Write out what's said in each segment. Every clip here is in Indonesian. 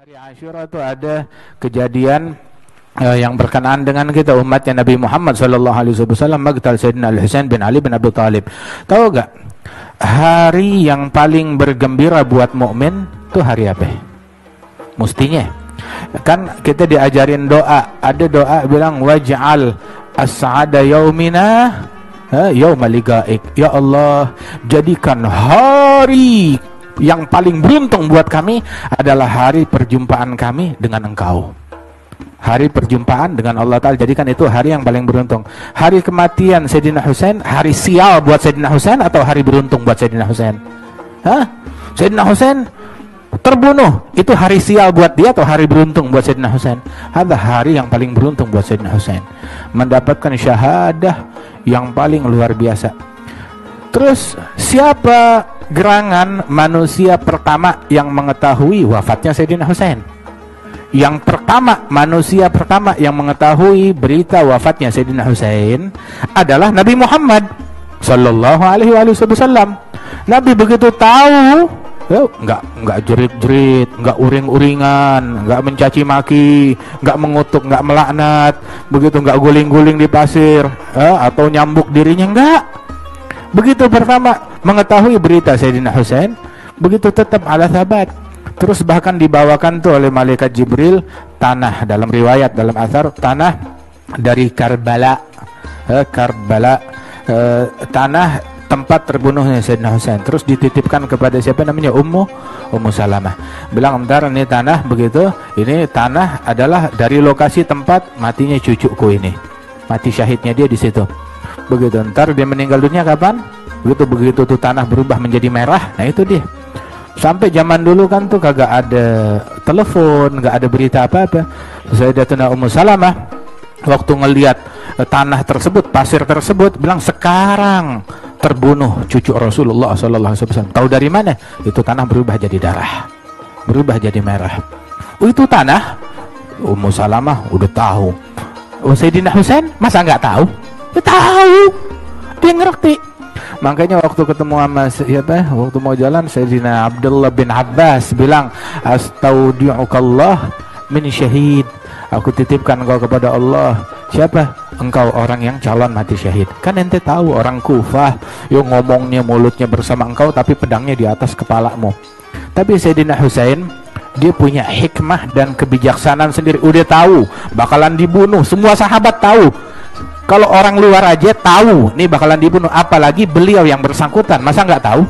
Hari Asyura itu ada kejadian yang berkenaan dengan kita umatnya Nabi Muhammad SAW, magtal Sayyidina Al-Husain bin Ali bin Abi Thalib. Tahu gak hari yang paling bergembira buat mukmin itu hari apa? Mestinya kan kita diajarin doa, ada doa bilang waj'al as-sa'ada yaumina yauma liqa'ik. Ya Allah, jadikan hari yang paling beruntung buat kami adalah hari perjumpaan kami dengan Engkau. Hari perjumpaan dengan Allah Ta'ala, jadikan itu hari yang paling beruntung. Hari kematian Sayyidina Husain, hari sial buat Sayyidina Husain atau hari beruntung buat Sayyidina Husain? Sayyidina Husain terbunuh, itu hari sial buat dia atau hari beruntung buat Sayyidina Husain? Ada hari yang paling beruntung buat Sayyidina Husain, mendapatkan syahadah yang paling luar biasa. Terus siapa gerangan manusia pertama yang mengetahui wafatnya Sayyidina Husain? Yang pertama, manusia pertama yang mengetahui berita wafatnya Sayyidina Husain adalah Nabi Muhammad Sallallahu Alaihi Wasallam. Nabi begitu tahu, nggak jerit-jerit, nggak uring-uringan, nggak mencaci maki, nggak mengutuk, nggak melaknat, begitu nggak guling-guling di pasir, atau nyambuk dirinya, nggak. Begitu pertama mengetahui berita Sayyidina Husain, begitu tetap ala sabat. Terus bahkan dibawakan tuh oleh malaikat Jibril tanah, dalam riwayat, dalam athar, tanah dari Karbala, tanah tempat terbunuhnya Sayyidina Husain. Terus dititipkan kepada siapa namanya? Ummu Salamah. Bilang, bentar, ini tanah, begitu, ini tanah adalah dari lokasi tempat matinya cucuku ini, mati syahidnya dia di situ. Begitu, ntar dia meninggal dunia kapan? Begitu tuh tanah berubah menjadi merah. Nah itu dia. Sampai zaman dulu kan tuh kagak ada telepon, nggak ada berita apa-apa. Sayyidatuna Ummu Salamah waktu ngelihat tanah tersebut, pasir tersebut, bilang, sekarang terbunuh cucu Rasulullah SAW. Tahu dari mana? Itu tanah berubah jadi darah, berubah jadi merah. Itu tanah. Ummu Salamah udah tahu. Sayyidina Husain masa nggak tahu? Dia tahu, dia ngerti. Makanya waktu ketemu sama siapa, waktu mau jalan, Sayyidina Abdullah bin Abbas bilang, astaudi'ukallah min syahid, aku titipkan engkau kepada Allah. Siapa? Engkau orang yang calon mati syahid. Kan ente tahu orang Kufah yang ngomongnya mulutnya bersama engkau tapi pedangnya di atas kepalamu. Tapi Sayyidina Husain, dia punya hikmah dan kebijaksanaan sendiri. Udah tahu bakalan dibunuh, semua sahabat tahu. Kalau orang luar aja tahu nih bakalan dibunuh, apalagi beliau yang bersangkutan, masa nggak tahu?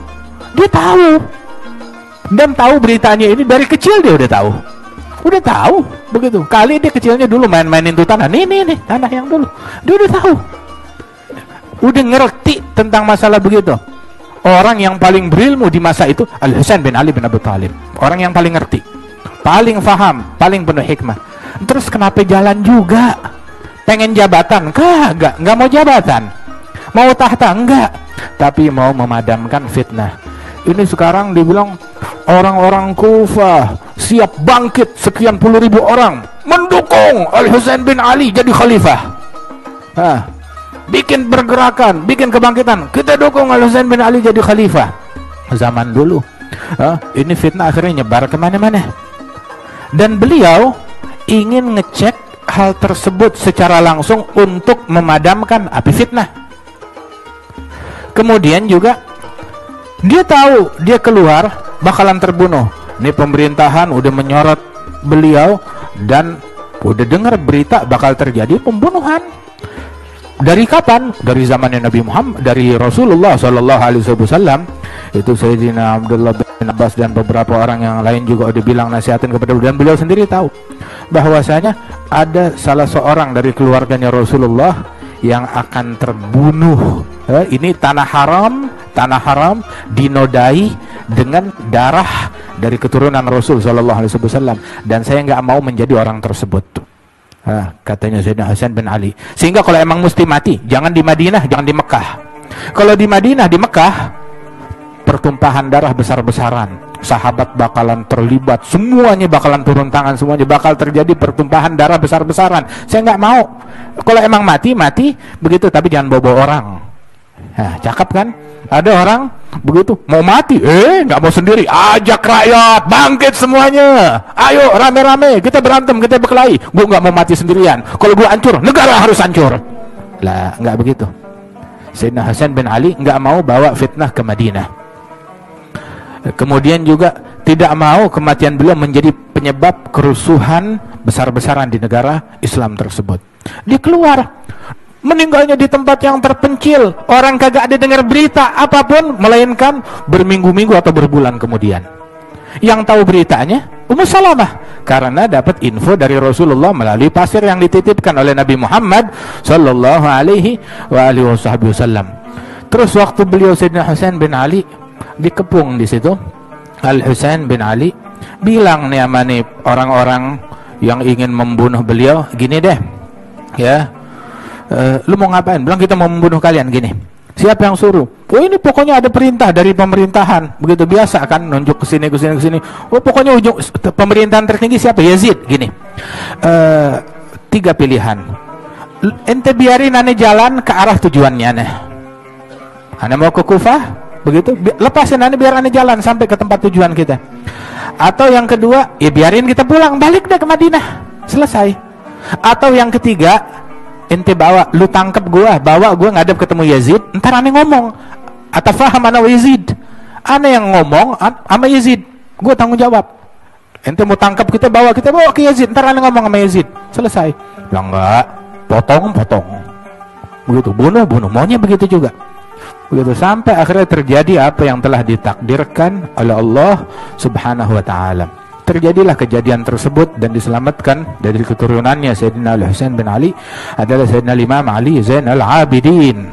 Dia tahu, dan tahu beritanya ini dari kecil, dia udah tahu, begitu. Kali dia kecilnya dulu main-mainin tuh tanah, nih tanah yang dulu, dia udah tahu, udah ngerti tentang masalah begitu. Orang yang paling berilmu di masa itu Al-Husain bin Ali bin Abi Thalib, orang yang paling ngerti, paling faham, paling penuh hikmah. Terus kenapa jalan juga? Pengen jabatan? Nggak mau jabatan. Mau tahta? Enggak. Tapi mau memadamkan fitnah. Ini sekarang dibilang orang-orang Kufah siap bangkit, sekian puluh ribu orang mendukung Al-Husain bin Ali jadi khalifah. Bikin pergerakan, bikin kebangkitan, kita dukung Al-Husain bin Ali jadi khalifah. Zaman dulu ini fitnah akhirnya nyebar kemana-mana. Dan beliau ingin ngecek hal tersebut secara langsung untuk memadamkan api fitnah. Kemudian juga dia tahu dia keluar bakalan terbunuh. Ini pemerintahan udah menyorot beliau dan udah dengar berita bakal terjadi pembunuhan. Dari kapan? Dari zamannya Nabi Muhammad, dari Rasulullah SAW. Itu Sayyidina Abdullah bin Abbas dan beberapa orang yang lain juga udah bilang, nasihatin kepada beliau, dan beliau sendiri tahu bahwasanya ada salah seorang dari keluarganya Rasulullah yang akan terbunuh. Ini tanah haram dinodai dengan darah dari keturunan Rasul SAW, dan saya nggak mau menjadi orang tersebut. Katanya Sayyidina Husain bin Ali. Sehingga kalau emang mesti mati, jangan di Madinah, jangan di Mekah. Kalau di Madinah, di Mekah, pertumpahan darah besar-besaran, sahabat bakalan terlibat, semuanya bakalan turun tangan, semuanya bakal terjadi pertumpahan darah besar-besaran. Saya nggak mau. Kalau emang mati begitu, tapi jangan bawa orang. Cakep kan? Ada orang begitu mau mati, nggak mau sendiri, ajak rakyat bangkit semuanya, ayo rame-rame kita berantem, kita berkelahi. Gue nggak mau mati sendirian, kalau gue hancur negara harus hancur. Lah nggak begitu. Sayyidina Hasan bin Ali nggak mau bawa fitnah ke Madinah. Kemudian juga tidak mau kematian beliau menjadi penyebab kerusuhan besar-besaran di negara Islam tersebut. Dia keluar, meninggalnya di tempat yang terpencil, orang kagak ada dengar berita apapun melainkan berminggu-minggu atau berbulan kemudian. Yang tahu beritanya Ummu Salamah, karena dapat info dari Rasulullah melalui pasir yang dititipkan oleh Nabi Muhammad sallallahu alaihi wasallam. Terus waktu beliau Sayyidina Husain bin Ali dikepung di situ, Al Husain bin Ali bilang nih sama nih orang-orang yang ingin membunuh beliau, gini deh ya, lu mau ngapain? Bilang kita mau membunuh kalian. Gini, siapa yang suruh? Oh ini pokoknya ada perintah dari pemerintahan. Begitu biasa kan, nunjuk ke sini ke sini ke sini. Oh pokoknya ujung pemerintahan tertinggi siapa? Yazid. Gini, 3 pilihan. Ente biarin ane jalan ke arah tujuannya ane. Ane mau ke Kufah, begitu lepasin ane biar ane jalan sampai ke tempat tujuan kita. Atau yang kedua, ya biarin kita pulang balik deh ke Madinah, selesai. Atau yang ketiga, ente bawa, lu tangkap gua, bawa gua ngadep ketemu Yazid, ntar ane ngomong, atafaham ana Yazid, ane yang ngomong sama Yazid, gua tanggung jawab. Ente mau tangkap kita bawa ke Yazid, ntar ane ngomong sama Yazid, selesai. Lah enggak, potong begitu, bunuh maunya begitu juga. Begitu sampai akhirnya terjadi apa yang telah ditakdirkan oleh Allah Subhanahu wa taala. Terjadilah kejadian tersebut dan diselamatkan dari keturunannya Sayyidina Al Husain bin Ali adalah Sayyidina Imam Ali Zainal Abidin